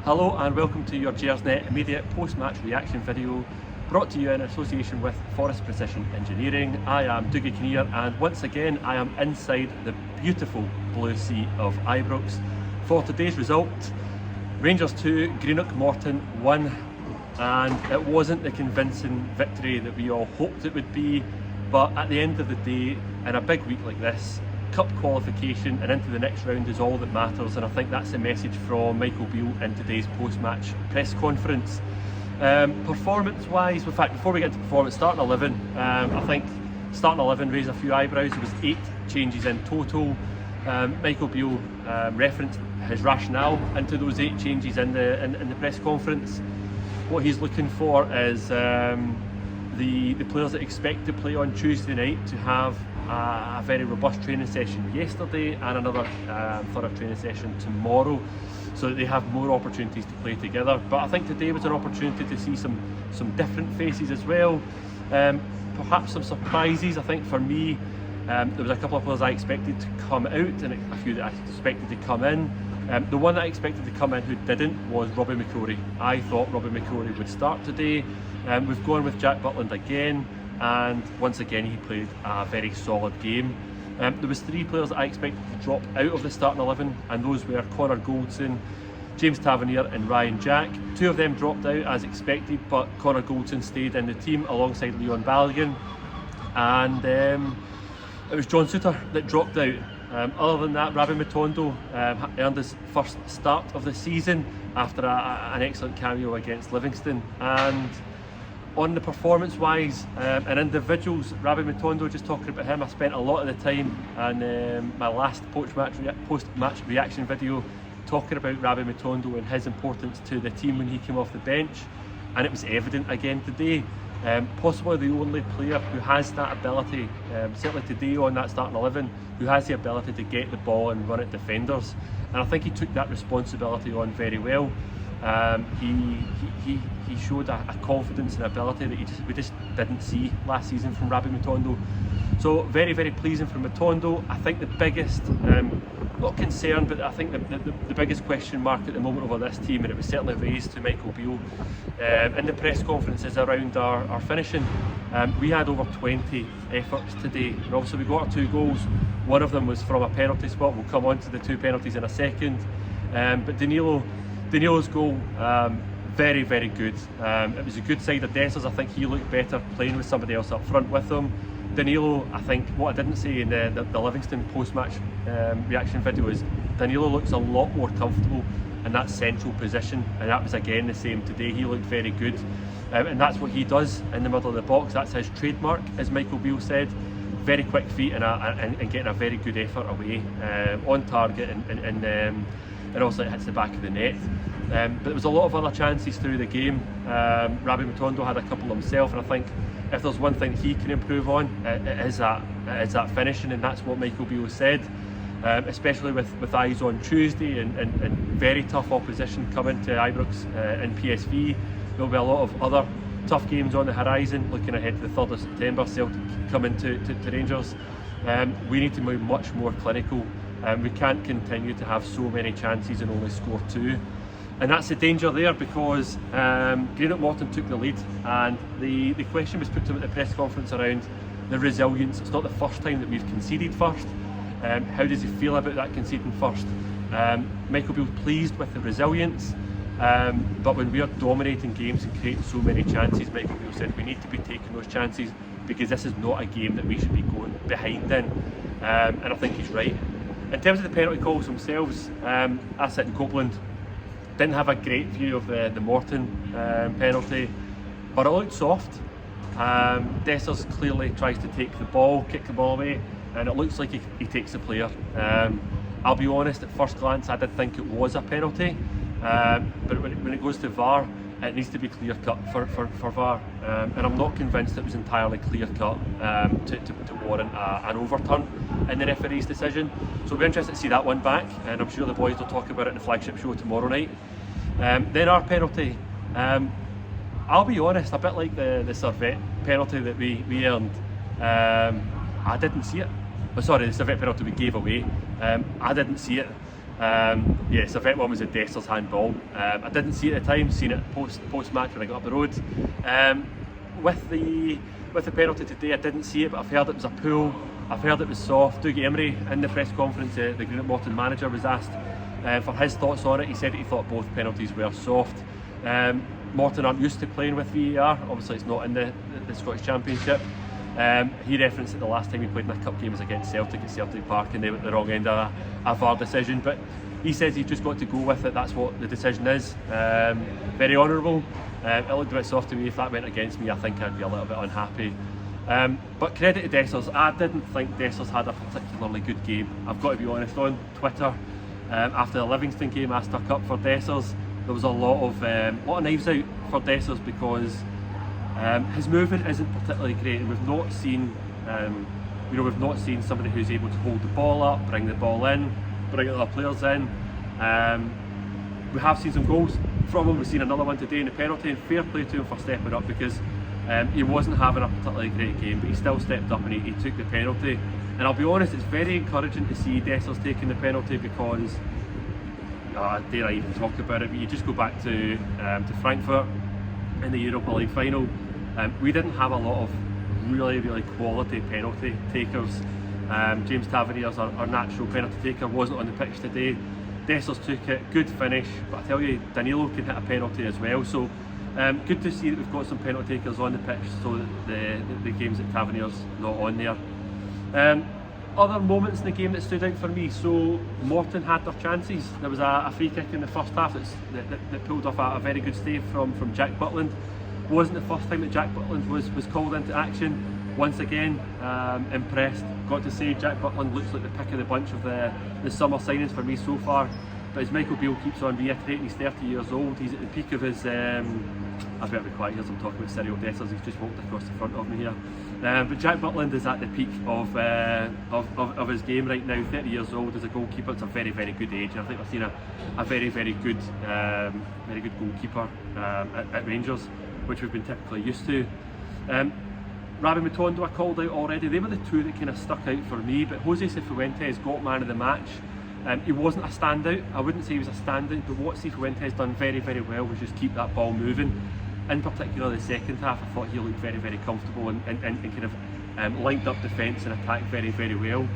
Hello and welcome to your Gearsnet immediate post-match reaction video brought to you in association with Forest Precision Engineering. I am Dougie and once again I am inside the beautiful blue sea of Ibrox for today's result. Rangers 2, Greenock Morton 1, and it wasn't the convincing victory that we all hoped it would be, but at the end of the day, in a big week like this, cup qualification and into the next round is all that matters, and I think that's the message from Michael Beale in today's post-match press conference. Performance wise, in fact before we get to performance, starting 11, I think starting 11 raised a few eyebrows. There was 8 changes in total. Michael Beale referenced his rationale into those 8 changes in the press conference. What he's looking for is the players that expect to play on Tuesday night to have a very robust training session yesterday and another thorough training session tomorrow, so that they have more opportunities to play together. But I think today was an opportunity to see some different faces as well, perhaps some surprises. I think for me, there was a couple of players I expected to come out and a few that I expected to come in. The one that I expected to come in who didn't was Robbie McCrorie. I thought Robbie McCrorie would start today. We've gone with Jack Butland again, and once again he played a very solid game. There was 3 players that I expected to drop out of the starting 11, and those were Connor Goldson, James Tavernier and Ryan Jack. 2 of them dropped out as expected, but Connor Goldson stayed in the team alongside Leon Balogun, and it was John Souttar that dropped out. Other than that, Rabbi Matondo earned his first start of the season after an excellent cameo against Livingston. And on the performance wise and individuals, Rabbi Matondo, just talking about him, I spent a lot of the time in my last post-match reaction video talking about Rabbi Matondo and his importance to the team when he came off the bench, and it was evident again today. Possibly the only player who has that ability, certainly today on that starting 11, who has the ability to get the ball and run at defenders, and I think he took that responsibility on very well. He showed a confidence and ability that we just didn't see last season from Rabbi Matondo. So very, very pleasing from Matondo. I think the biggest, not concern, but I think the biggest question mark at the moment over this team, and it was certainly raised to Michael Beale in the press conferences around our finishing. We had over 20 efforts today, and obviously we got our 2 goals. One of them was from a penalty spot. We'll come on to the 2 penalties in a second. But Danilo's goal, very, very good. It was a good side of Dessers. I think he looked better playing with somebody else up front with him. Danilo, I think what I didn't say in the Livingston post-match reaction video is Danilo looks a lot more comfortable in that central position, and that was again the same today. He looked very good, and that's what he does in the middle of the box. That's his trademark, as Michael Beale said. Very quick feet and getting a very good effort away, on target, and also it hits the back of the net. But there was a lot of other chances through the game. Rabbi Matondo had a couple himself, and I think if there's one thing he can improve on, it is that finishing, and that's what Michael Beale said. Especially with eyes on Tuesday and very tough opposition coming to Ibrox in PSV. There'll be a lot of other tough games on the horizon. Looking ahead to the 3rd of September, Celtic coming to Rangers. We need to be much more clinical. We can't continue to have so many chances and only score 2. And that's the danger there, because Greenock Morton took the lead, and the question was put to him at the press conference around the resilience. It's not the first time that we've conceded first. How does he feel about that conceding first? Michael Beale's pleased with the resilience, but when we are dominating games and creating so many chances, Michael Beale said we need to be taking those chances, because this is not a game that we should be going behind in, and I think he's right. In terms of the penalty calls themselves, I sit in Copeland, didn't have a great view of the Morton penalty, but it looked soft. Dessers clearly tries to take the ball, kick the ball away, and it looks like he takes the player. I'll be honest, at first glance I did think it was a penalty, but when it goes to VAR, it needs to be clear cut for VAR, and I'm not convinced it was entirely clear cut to warrant an overturn in the referee's decision. So we'll be interested to see that one back, and I'm sure the boys will talk about it in the flagship show tomorrow night. Then our penalty, I'll be honest, a bit like the Servette penalty that we earned, I didn't see it. The Servette penalty we gave away, I didn't see it. Yeah, so that one was a Dessler's handball. I didn't see it at the time, seen it post match when I got up the road. With the penalty today, I didn't see it, but I've heard it was a pull. I've heard it was soft. Dougie Emery in the press conference, the Greenock Morton manager, was asked for his thoughts on it. He said he thought both penalties were soft. Morton aren't used to playing with VAR. Obviously, it's not in the Scottish Championship. He referenced that the last time he played in a cup game was against Celtic at Celtic Park, and they were at the wrong end of a VAR decision. But he says he's just got to go with it. That's what the decision is. Very honourable. It looked a bit soft to me. If that went against me, I think I'd be a little bit unhappy. But credit to Dessler's. I didn't think Dessler's had a particularly good game. I've got to be honest. On Twitter, after the Livingston game, I stuck up for Dessler's. There was a lot of knives out for Dessler's because his movement isn't particularly great, and we've not seen somebody who's able to hold the ball up, bring the ball in, bring other players in. We have seen some goals from him. We've seen another one today in the penalty, and fair play to him for stepping up, because he wasn't having a particularly great game, but he still stepped up and he took the penalty. And I'll be honest, it's very encouraging to see Dessler's taking the penalty, because dare I even talk about it, but you just go back to Frankfurt in the Europa League final. We didn't have a lot of really quality penalty takers. James Tavernier's our natural penalty taker, wasn't on the pitch today. Dessler's took it, good finish, but I tell you, Danilo can hit a penalty as well. So good to see that we've got some penalty takers on the pitch, so that the games that Tavernier's not on there. Other moments in the game that stood out for me, so Morton had their chances. There was a free kick in the first half that pulled off a very good save from Jack Butland. Wasn't the first time that Jack Butland was called into action. Once again, impressed. Got to say, Jack Butland looks like the pick of the bunch of the summer signings for me so far. But as Michael Beale keeps on reiterating, he's 30 years old. He's at the peak of his... I better be quiet here as I'm talking about Cyril Dessers. He's just walked across the front of me here. But Jack Butland is at the peak of his game right now. 30 years old as a goalkeeper. It's a very good age, and I think we've seen a very good goalkeeper at Rangers, which we've been typically used to. Rabbi Matondo I called out already. They were the two that kind of stuck out for me, but Jose Cifuentes got man of the match. He wasn't a standout. I wouldn't say he was a standout, but what Cifuentes done very well was just keep that ball moving. In particular the second half, I thought he looked very comfortable and kind of linked up defence and attacked very well.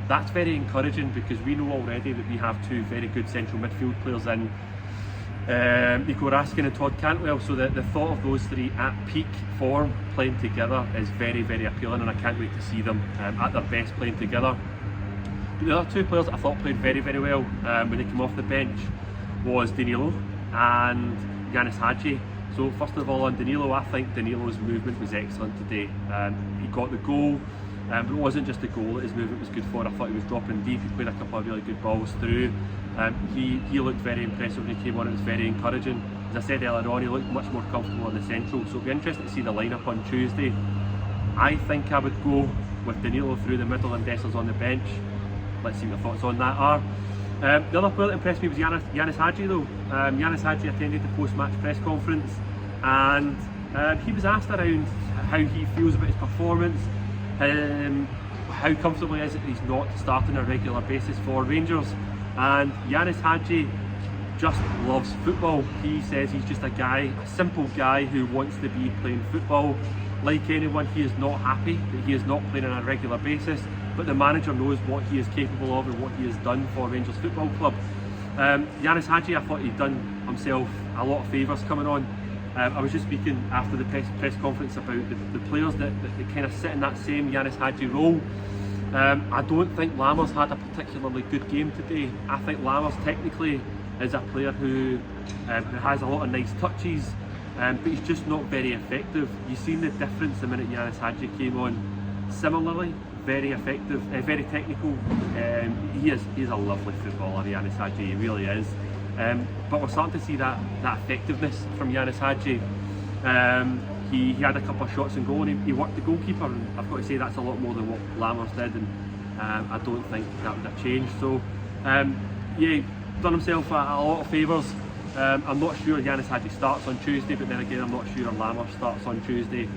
That's very encouraging, because we know already that we have two very good central midfield players in Nico Raskin and Todd Cantwell, so the thought of those three at peak form playing together is very appealing, and I can't wait to see them at their best playing together. But the other two players that I thought played very well when they came off the bench was Danilo and Yanis Hadji. So first of all, on Danilo, I think Danilo's movement was excellent today. He got the goal, but it wasn't just the goal that his movement was good for. I thought he was dropping deep. He played a couple of really good balls through. He looked very impressive when he came on. It was very encouraging. As I said earlier on, he looked much more comfortable in the central, so it'll be interesting to see the lineup on Tuesday. I think I would go with Danilo through the middle and Dessler's on the bench. Let's see what your thoughts on that are. The other player that impressed me was Yanis Hadji though. Yanis Hadji attended the post-match press conference, and he was asked around how he feels about his performance, how comfortable he is that he's not starting on a regular basis for Rangers. And Yanis Hadji just loves football. He says he's just a simple guy who wants to be playing football. Like anyone, he is not happy that he is not playing on a regular basis, but the manager knows what he is capable of and what he has done for Rangers Football Club. Yanis Hadji, I thought he'd done himself a lot of favours coming on. I was just speaking after the press conference about the players that kind of sit in that same Yanis Hadji role. I don't think Lammers had a particularly good game today. I think Lammers technically is a player who has a lot of nice touches, but he's just not very effective. You've seen the difference the minute Yanis Hadji came on. Similarly, very effective, very technical. He's a lovely footballer, Yanis Hadji, he really is. But we're starting to see that effectiveness from Yanis Hadji. He had a couple of shots and goal, and he worked the goalkeeper, and I've got to say that's a lot more than what Lammers did, and I don't think that would have changed. So yeah, done himself a lot of favours. I'm not sure Yanis Hadji starts on Tuesday, but then again I'm not sure Lammers starts on Tuesday.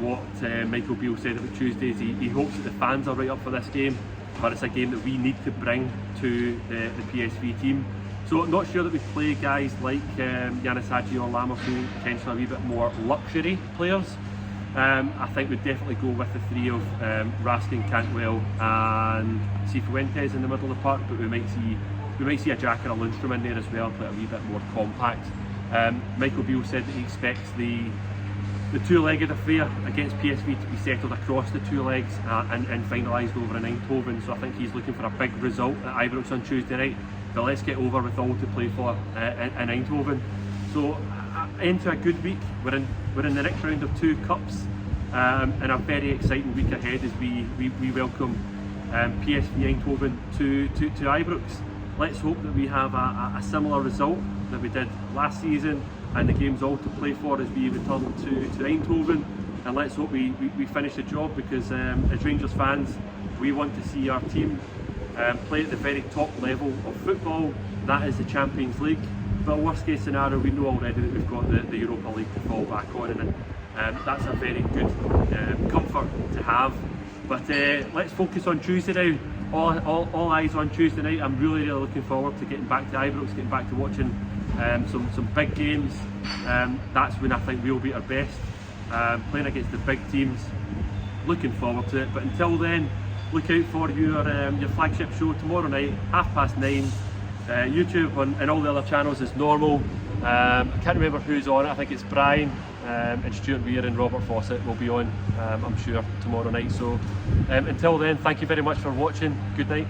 What Michael Beale said about Tuesdays, he hopes that the fans are right up for this game. but it's a game that we need to bring to the PSV team. So not sure that we play guys like Yanis Hadji or Lamerfou, potentially a wee bit more luxury players. I think we'd definitely go with the three of Raskin, Cantwell and Cifuentes in the middle of the park, but we might see a Jack and a Lundstrom in there as well, play a wee bit more compact. Michael Beale said that he expects the two-legged affair against PSV to be settled across the two legs and finalised over in Eindhoven, so I think he's looking for a big result at Ibrox on Tuesday night. But let's get over with all to play for in Eindhoven. So into a good week. We're in the next round of 2 cups, and a very exciting week ahead as we welcome PSV Eindhoven to Ibrox. Let's hope that we have a similar result that we did last season, and the game's all to play for as we return to Eindhoven. And let's hope we finish the job, because as Rangers fans, we want to see our team play at the very top level of football. That is the Champions League. But worst case scenario, we know already that we've got the Europa League to fall back on, and that's a very good comfort to have. But let's focus on Tuesday now. All eyes on Tuesday night. I'm really looking forward to getting back to Ibrox, getting back to watching some big games. That's when I think we'll be at our best, playing against the big teams. Looking forward to it. But until then, look out for your flagship show tomorrow night, 9:30. YouTube and all the other channels as normal. I can't remember who's on it. I think it's Brian and Stuart Weir and Robert Fawcett will be on, I'm sure, tomorrow night. So until then, thank you very much for watching. Good night.